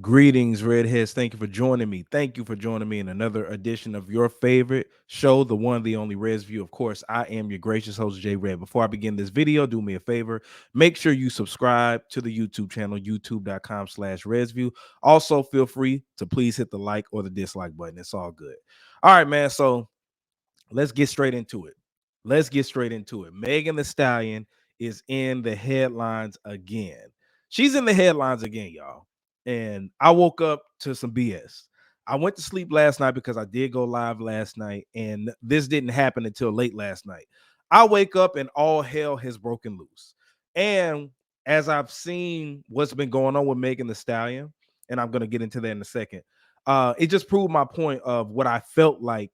Greetings, redheads. Thank you for joining me. Thank you for joining me in another edition of your favorite show, the one, the only Res View. Of course, I am your gracious host, J Red. Before I begin this video, do me a favor. Make sure you subscribe to the YouTube channel, youtube.com/ResView. Also, feel free to please hit the like or the dislike button. It's all good. All right, man. So let's get straight into it. Let's get straight into it. Megan Thee Stallion is in the headlines again. She's in the headlines again, y'all. And I woke up to some BS. I went to sleep last night because I did go live last night, and this didn't happen until late last night. I wake up and all hell has broken loose. And as I've seen what's been going on with Megan Thee Stallion, and I'm going to get into that in a second, it just proved my point of what I felt like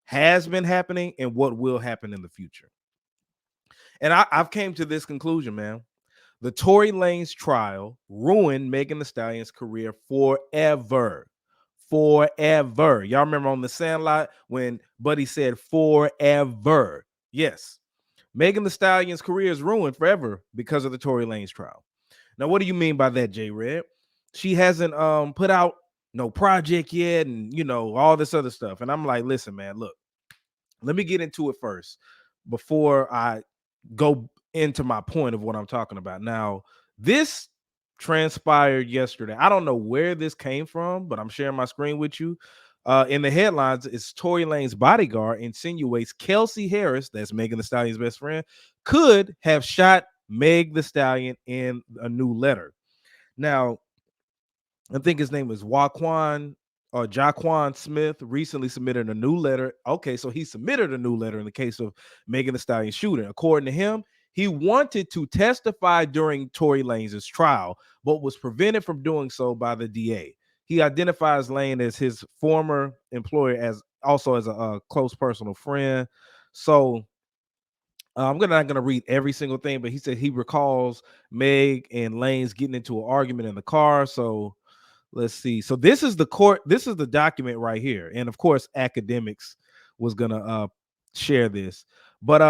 has been happening and what will happen in the future. And I've came to this conclusion, man. The Tory Lanez trial ruined Megan Thee Stallion's career forever. Forever. Y'all remember on the Sandlot when Buddy said forever. Yes. Megan Thee Stallion's career is ruined forever because of the Tory Lanez trial. Now, what do you mean by that, J Red? She hasn't put out no project yet, and all this other stuff. And I'm like, listen, man, look, let me get into it first before I go into my point of what I'm talking about. Now, this transpired yesterday. I don't know where this came from, but I'm sharing my screen with you. In the headlines, it's Tory Lane's bodyguard insinuates Kelsey Harris, that's Megan Thee Stallion's best friend, could have shot Meg Thee Stallion in a new letter. Now, I think his name is Waquan or Jaquan Smith recently submitted a new letter. Okay, so he submitted a new letter in the case of Megan Thee Stallion shooting. According to him, he wanted to testify during Tory Lanez's trial, but was prevented from doing so by the DA. He identifies Lane as his former employer, as also as a close personal friend. So I'm not gonna read every single thing, but he said he recalls Meg and Lane's getting into an argument in the car. So let's see. So this is the court. This is the document right here, and of course, academics was gonna share this. But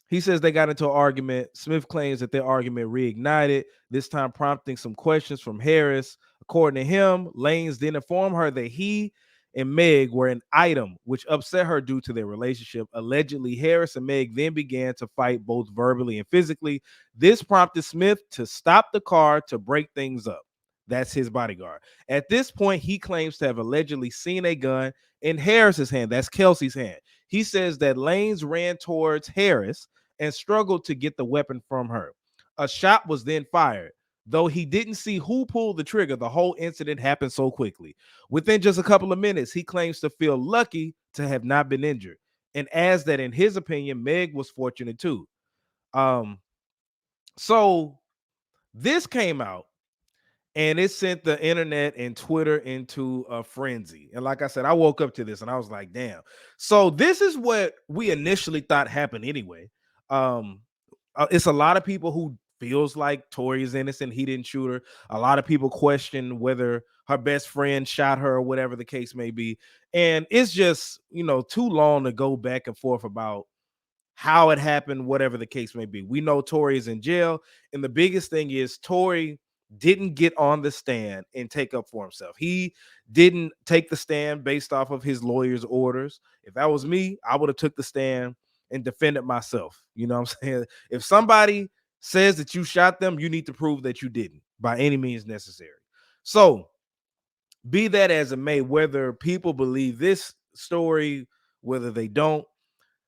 he says they got into an argument. Smith claims that their argument reignited, this time prompting some questions from Harris. According to him, Lanes then informed her that he and Meg were an item, which upset her due to their relationship. Allegedly, Harris and Meg then began to fight both verbally and physically. This prompted Smith to stop the car to break things up. That's his bodyguard. At this point, he claims to have allegedly seen a gun in Harris's hand. That's Kelsey's hand. He says that Lanes ran towards Harris and struggled to get the weapon from her. A shot was then fired. Though he didn't see who pulled the trigger, the whole incident happened so quickly. Within just a couple of minutes, he claims to feel lucky to have not been injured, and adds that in his opinion, Meg was fortunate too. Um, so this came out and it sent the internet and Twitter into a frenzy. And like I said, I woke up to this and I was like, damn. So this is what we initially thought happened anyway. Um, it's a lot of people who feels like Tory is innocent. He didn't shoot her. A lot of people question whether her best friend shot her or whatever the case may be. And it's just, too long to go back and forth about how it happened, whatever the case may be. We know Tory is in jail. And the biggest thing is Tory didn't get on the stand and take up for himself. He didn't take the stand based off of his lawyer's orders. If that was me, I would have took the stand and defended myself. You know what I'm saying? If somebody says that you shot them, you need to prove that you didn't by any means necessary. So be that as it may, whether people believe this story, whether they don't,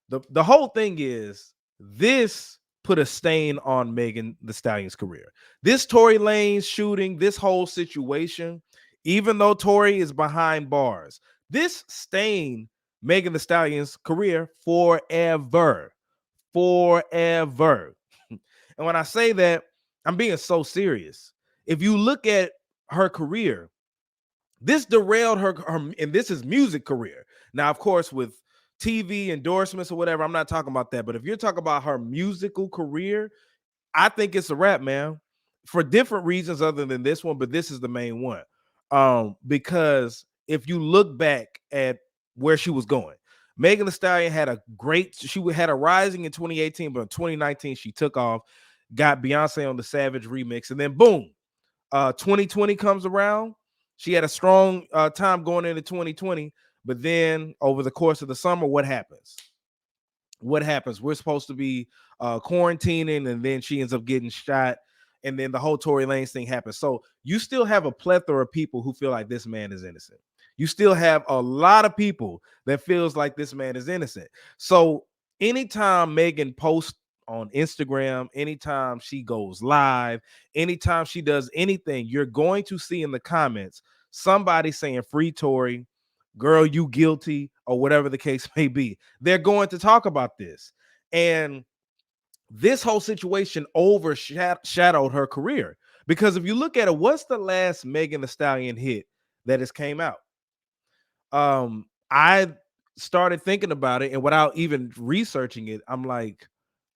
the whole thing is this put a stain on Megan Thee Stallion's career. This Tory Lanez shooting, this whole situation, even though Tory is behind bars, this stained Megan Thee Stallion's career forever. Forever. And when I say that, I'm being so serious. If you look at her career, this derailed her, and this is music career. Now, of course, with TV endorsements or whatever, I'm not talking about that. But if you're talking about her musical career, I think it's a wrap, man, for different reasons other than this one. But this is the main one. Because if you look back at where she was going, Megan Thee Stallion she had a rising in 2018, but in 2019, she took off, got Beyonce on the Savage remix, and then boom, 2020 comes around. She had a strong time going into 2020, but then over the course of the summer, what happens? What happens? We're supposed to be quarantining, and then she ends up getting shot, and then the whole Tory Lanez thing happens. So you still have a plethora of people who feel like this man is innocent. You still have a lot of people that feels like this man is innocent. So anytime Megan posts on Instagram, anytime she goes live, anytime she does anything, you're going to see in the comments somebody saying free Tory, girl, you guilty, or whatever the case may be. They're going to talk about this. And this whole situation overshadowed her career. Because if you look at it, what's the last Megan Thee Stallion hit that has came out? I started thinking about it, and without even researching it, I'm like,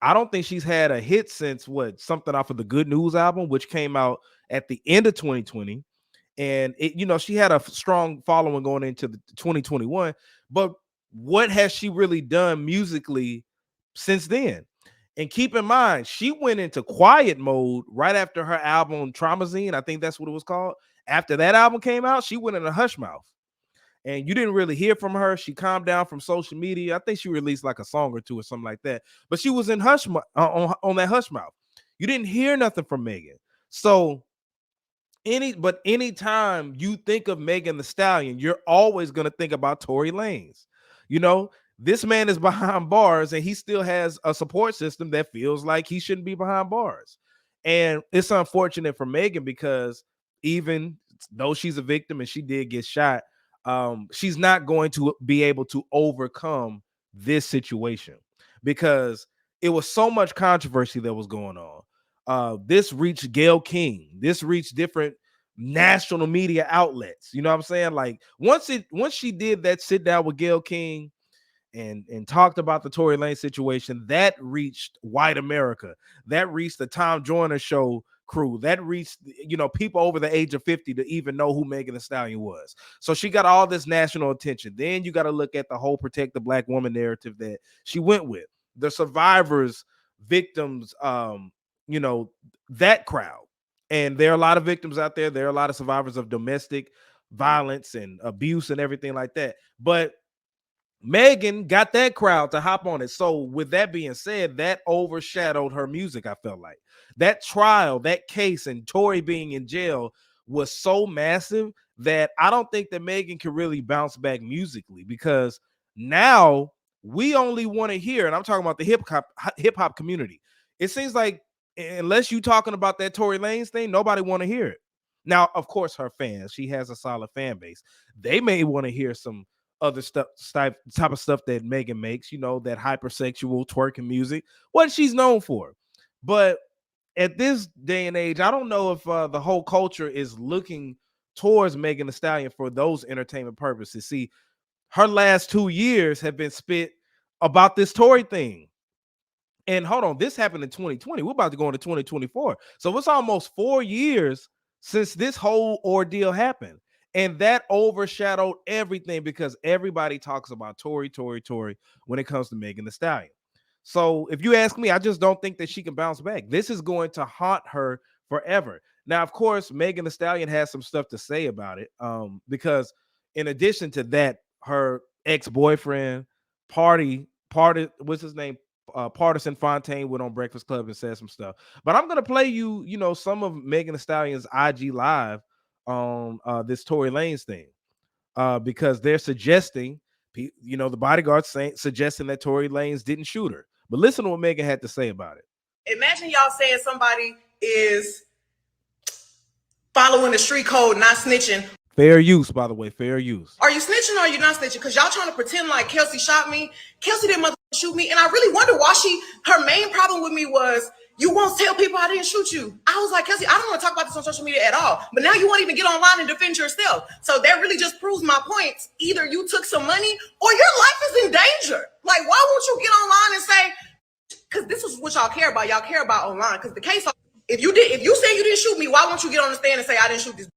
I don't think she's had a hit since something off of the Good News album, which came out at the end of 2020. And she had a strong following going into the 2021, but what has she really done musically since then? And keep in mind, she went into quiet mode right after her album Traumazine. I think that's what it was called. After that album came out, she went in a hush mouth, and you didn't really hear from her. She calmed down from social media. I think she released like a song or two or something like that, but she was in on that hush mouth. You didn't hear nothing from Megan. So anytime you think of Megan Thee Stallion, you're always going to think about Tory Lanez. This man is behind bars, and he still has a support system that feels like he shouldn't be behind bars. And it's unfortunate for Megan, because even though she's a victim and she did get shot, she's not going to be able to overcome this situation, because it was so much controversy that was going on. This reached Gayle King. This reached different national media outlets. You know what I'm saying? Like once she did that sit down with Gayle King and talked about the Tory Lanez situation, that reached white America. That reached the Tom Joyner show crew. That reached people over the age of 50 to even know who Megan Thee Stallion was. So she got all this national attention. Then you got to look at the whole protect the black woman narrative that she went with. The survivors, victims, that crowd. And there are a lot of victims out there. There are a lot of survivors of domestic violence and abuse and everything like that. But Megan got that crowd to hop on it. So with that being said, that overshadowed her music. I felt like that trial, that case, and Tory being in jail was so massive that I don't think that Megan can really bounce back musically, because now we only want to hear, and I'm talking about the hip hop community. It seems like unless you talking about that Tory Lanez thing, nobody want to hear it. Now, of course, her fans, she has a solid fan base. They may want to hear some other type of stuff that Megan makes, that hypersexual twerking music, what she's known for. But at this day and age, I don't know if the whole culture is looking towards Megan Thee Stallion for those entertainment purposes. See, her last 2 years have been spit about this Tory thing. And hold on, this happened in 2020. We're about to go into 2024. So it's almost 4 years since this whole ordeal happened. And that overshadowed everything, because everybody talks about Tory when it comes to Megan Thee Stallion. So if you ask me, I just don't think that she can bounce back. This is going to haunt her forever. Now, of course, Megan Thee Stallion has some stuff to say about it, because in addition to that, her ex-boyfriend, what's his name? Partisan Fontaine went on Breakfast Club and said some stuff. But I'm gonna play you, some of Megan Thee Stallion's IG live on this Tory Lanez thing, because they're suggesting, the bodyguards suggesting that Tory Lanez didn't shoot her. But listen to what Megan had to say about it. Imagine y'all saying somebody is following the street code, not snitching. Fair use, by the way, fair use. Are you snitching or are you not snitching? Because y'all trying to pretend like Kelsey shot me. Kelsey didn't shoot me. And I really wonder why her main problem with me was, you won't tell people I didn't shoot you. I was like, Kelsey, I don't want to talk about this on social media at all. But now you won't even get online and defend yourself. So that really just proves my point. Either you took some money or your life is in danger. Like, why won't you get online and say, because this is what y'all care about. Y'all care about online. Because the case, if you say you didn't shoot me, why won't you get on the stand and say I didn't shoot this?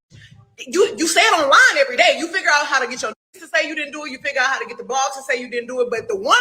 You say it online every day. You figure out how to get your to say you didn't do it. You figure out how to get the blogs to say you didn't do it. But the one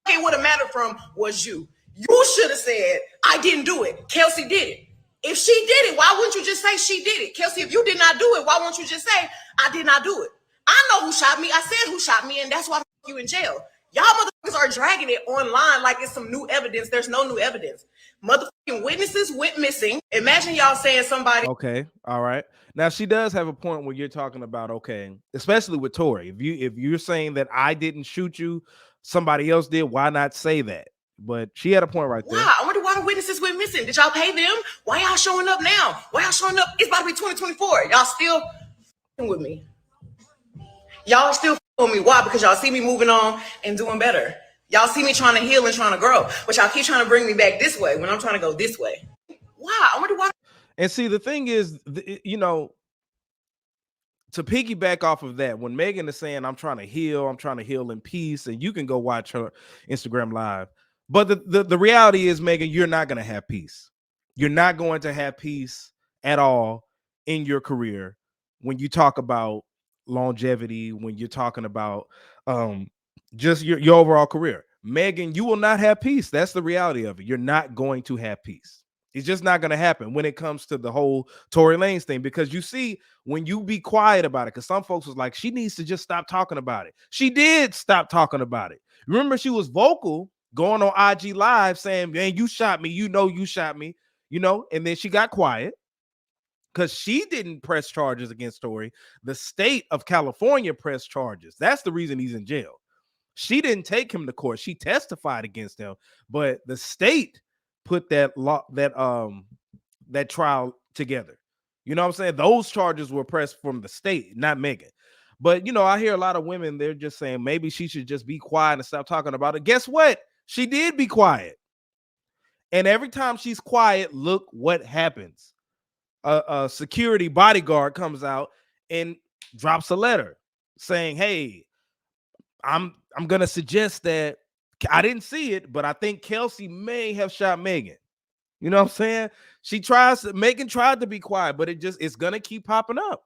it would have mattered from was you. You should have said, I didn't do it. Kelsey did it. If she did it, why wouldn't you just say she did it? Kelsey, if you did not do it, why won't you just say, I did not do it? I know who shot me. I said who shot me, and that's why you in jail. Y'all motherfuckers are dragging it online like it's some new evidence. There's no new evidence. Motherfucking witnesses went missing. Imagine y'all saying somebody. Okay, all right. Now she does have a point when you're talking about, okay, especially with Tory. If you're saying that I didn't shoot you, somebody else did, why not say that? But she had a point right there. Why? I wonder why the witnesses went missing. Did y'all pay them? Why y'all showing up now? Why y'all showing up? It's about to be 2024. Y'all still with me. Y'all still with me. Why? Because y'all see me moving on and doing better. Y'all see me trying to heal and trying to grow. But y'all keep trying to bring me back this way when I'm trying to go this way. Why? I wonder why. And see, the thing is, you know, to piggyback off of that, when Megan is saying, I'm trying to heal in peace, and you can go watch her Instagram live. But the reality is, Megan, you're not going to have peace. You're not going to have peace at all in your career when you talk about longevity, when you're talking about just your overall career. Megan, you will not have peace. That's the reality of it. You're not going to have peace. It's just not going to happen when it comes to the whole Tory Lanez thing, because you see, when you be quiet about it, because some folks was like, she needs to just stop talking about it. She did stop talking about it. Remember, she was vocal going on IG Live saying, man, you shot me. You know, you shot me, you know, and then she got quiet because she didn't press charges against Tory. The state of California pressed charges. That's the reason he's in jail. She didn't take him to court. She testified against him, but the state put that trial together. You know what I'm saying? Those charges were pressed from the state, not Megan. But you know, I hear a lot of women, they're just saying maybe she should just be quiet and stop talking about it. Guess what? She did be quiet. And every time she's quiet, look what happens. A security bodyguard comes out and drops a letter saying, "Hey, I'm gonna suggest that I didn't see it, but I think Kelsey may have shot Megan." You know what I'm saying? Megan tried to be quiet, but it's gonna keep popping up.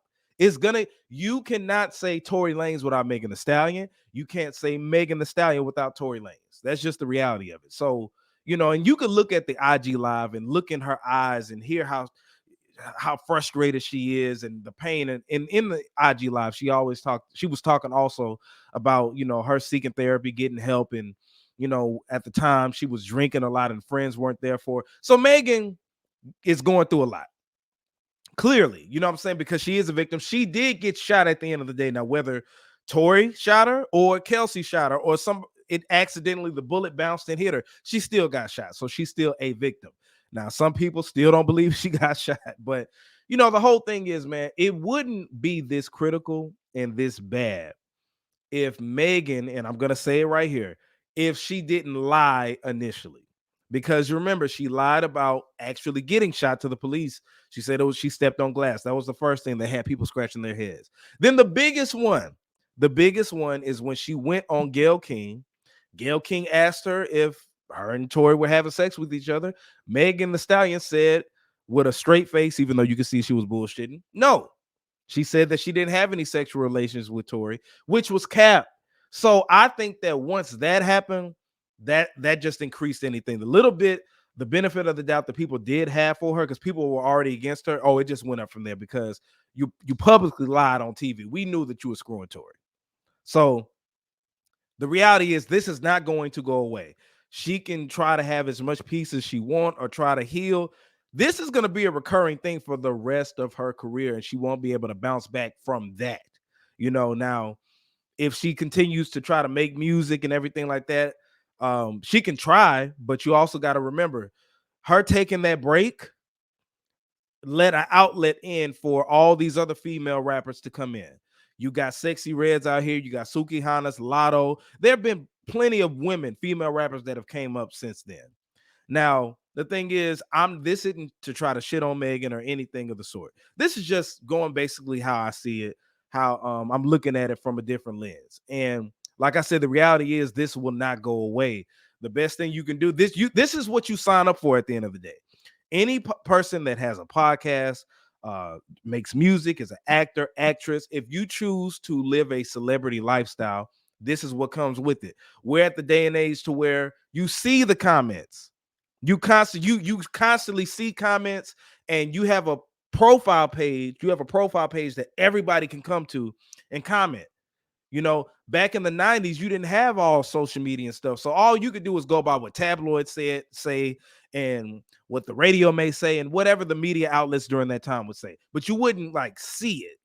You cannot say Tory Lanez without Megan Thee Stallion. You can't say Megan Thee Stallion without Tory Lanez. That's just the reality of it. So, you know, and you can look at the IG live and look in her eyes and hear how frustrated she is and the pain. And in the IG live, she was talking also about, you know, her seeking therapy, getting help, and you know, at the time she was drinking a lot and friends weren't there for her. So Megan is going through a lot. Clearly, you know what I'm saying? Because she is a victim. She did get shot at the end of the day. Now, whether Tory shot her or Kelsey shot her or the bullet bounced and hit her, she still got shot. So she's still a victim. Now, some people still don't believe she got shot, but you know, the whole thing is, man, it wouldn't be this critical and this bad if Megan, and I'm going to say it right here, if she didn't lie initially. Because you remember, she lied about actually getting shot to the police. She said she stepped on glass. That was the first thing that had people scratching their heads. Then the biggest one is when she went on Gayle King. Gayle King asked her if her and Tory were having sex with each other. Megan Thee Stallion said with a straight face, even though you could see she was bullshitting, no. She said that she didn't have any sexual relations with Tory, which was cap. So I think that once that happened, that just increased anything. The benefit of the doubt that people did have for her, because people were already against her. Oh, it just went up from there because you publicly lied on TV. We knew that you were screwing Tory. So the reality is this is not going to go away. She can try to have as much peace as she wants or try to heal. This is going to be a recurring thing for the rest of her career, and she won't be able to bounce back from that. You know, now, if she continues to try to make music and everything like that, she can try, but you also got to remember, her taking that break let an outlet in for all these other female rappers to come in. You got Sexy Reds out here. You got Suki Hanas, Lotto. There have been plenty of women, female rappers that have came up since then. Now, the thing is, this isn't to try to shit on Megan or anything of the sort. This is just going basically how I see it, how I'm looking at it from a different lens. And like I said, the reality is this will not go away. The best thing you can do, this is what you sign up for at the end of the day. Any person that has a podcast, makes music, is an actor, actress, if you choose to live a celebrity lifestyle, this is what comes with it. We're at the day and age to where you see the comments. You constantly see comments, and you have a profile page, that everybody can come to and comment. Back in the 90s, you didn't have all social media and stuff. So all you could do is go by what tabloids say, and what the radio may say, and whatever the media outlets during that time would say. But you wouldn't like see it.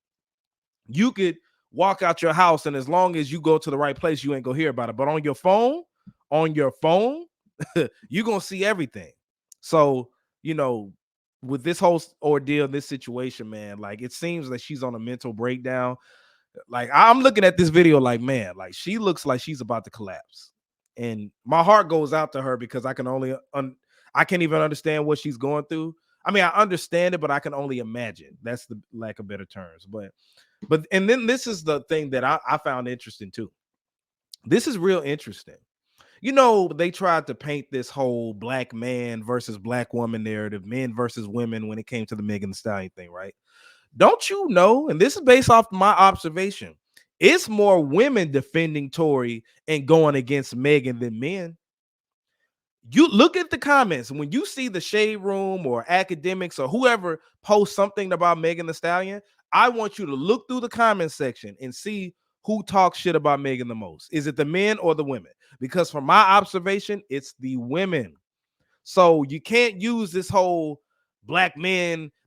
You could walk out your house, and as long as you go to the right place, you ain't gonna hear about it. But on your phone, you're gonna see everything. So, you know, with this whole ordeal, this situation, man, like it seems that she's on a mental breakdown. Like I'm looking at this video like, man, like she looks like she's about to collapse. And my heart goes out to her because I can't even understand what she's going through. I mean, I understand it, but I can only imagine. That's the lack of better terms. But and then this is the thing that I found interesting too. This is real interesting. They tried to paint this whole black man versus black woman narrative, men versus women, when it came to the Megan Thee Stallion thing, right? Don't you know? And this is based off my observation. It's more women defending Tory and going against Megan than men. You look at the comments when you see the Shade Room or academics or whoever post something about Megan Thee Stallion. I want you to look through the comment section and see who talks shit about Megan the most. Is it the men or the women? Because from my observation, it's the women. So you can't use this whole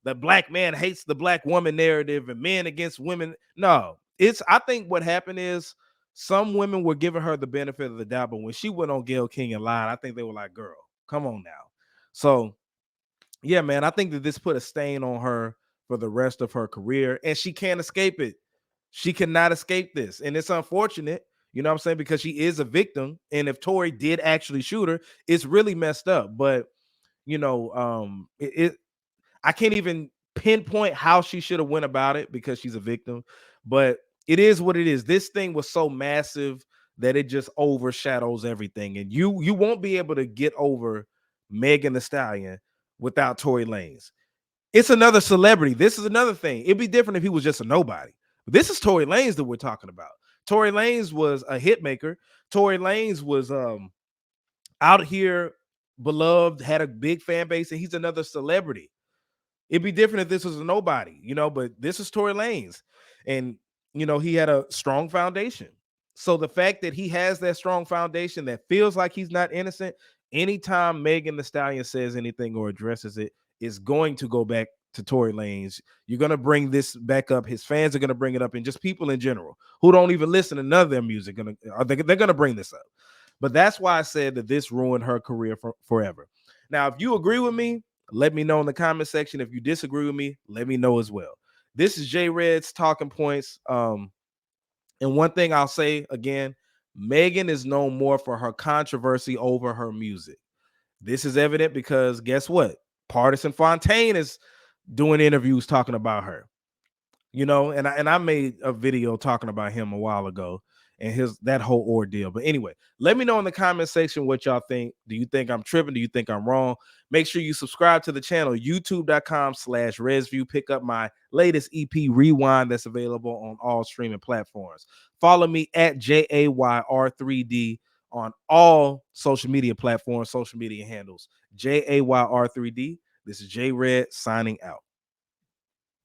the black man hates the black woman narrative and men against women. No, I think what happened is some women were giving her the benefit of the doubt, but when she went on Gayle King and lied, I think they were like, girl, come on now. So yeah, man, I think that this put a stain on her for the rest of her career, and she can't escape it. She cannot escape this. And it's unfortunate, you know what I'm saying, because she is a victim. And if Tory did actually shoot her, it's really messed up. But I can't even pinpoint how she should have went about it because she's a victim. But it is what it is. This thing was so massive that it just overshadows everything. And you won't be able to get over Megan Thee Stallion without Tory Lanez. It's another celebrity. This is another thing. It'd be different if he was just a nobody. But this is Tory Lanez that we're talking about. Tory Lanez was a hit maker. Tory Lanez was out here beloved, had a big fan base, and he's another celebrity. It'd be different if this was a nobody, but this is Tory Lanez. And, he had a strong foundation. So the fact that he has that strong foundation that feels like he's not innocent, anytime Megan Thee Stallion says anything or addresses it, is going to go back to Tory Lanez. You're going to bring this back up. His fans are going to bring it up, and just people in general who don't even listen to none of their music, they're going to bring this up. But that's why I said that this ruined her career forever. Now, if you agree with me, let me know in the comment section. If you disagree with me, let me know as well. This is J Red's Talking Points. And one thing I'll say again, Megan is known more for her controversy over her music. This is evident because guess what? Partisan Fontaine is doing interviews talking about her. And I made a video talking about him a while ago and that whole ordeal. But anyway, let me know in the comment section what y'all think. Do you think I'm tripping? Do you think I'm wrong? Make sure you subscribe to the channel, youtube.com/ResView. Pick up my latest EP, Rewind, that's available on all streaming platforms. Follow me at JAYR3D on all social media platforms, social media handles. JAYR3D. This is J Red signing out.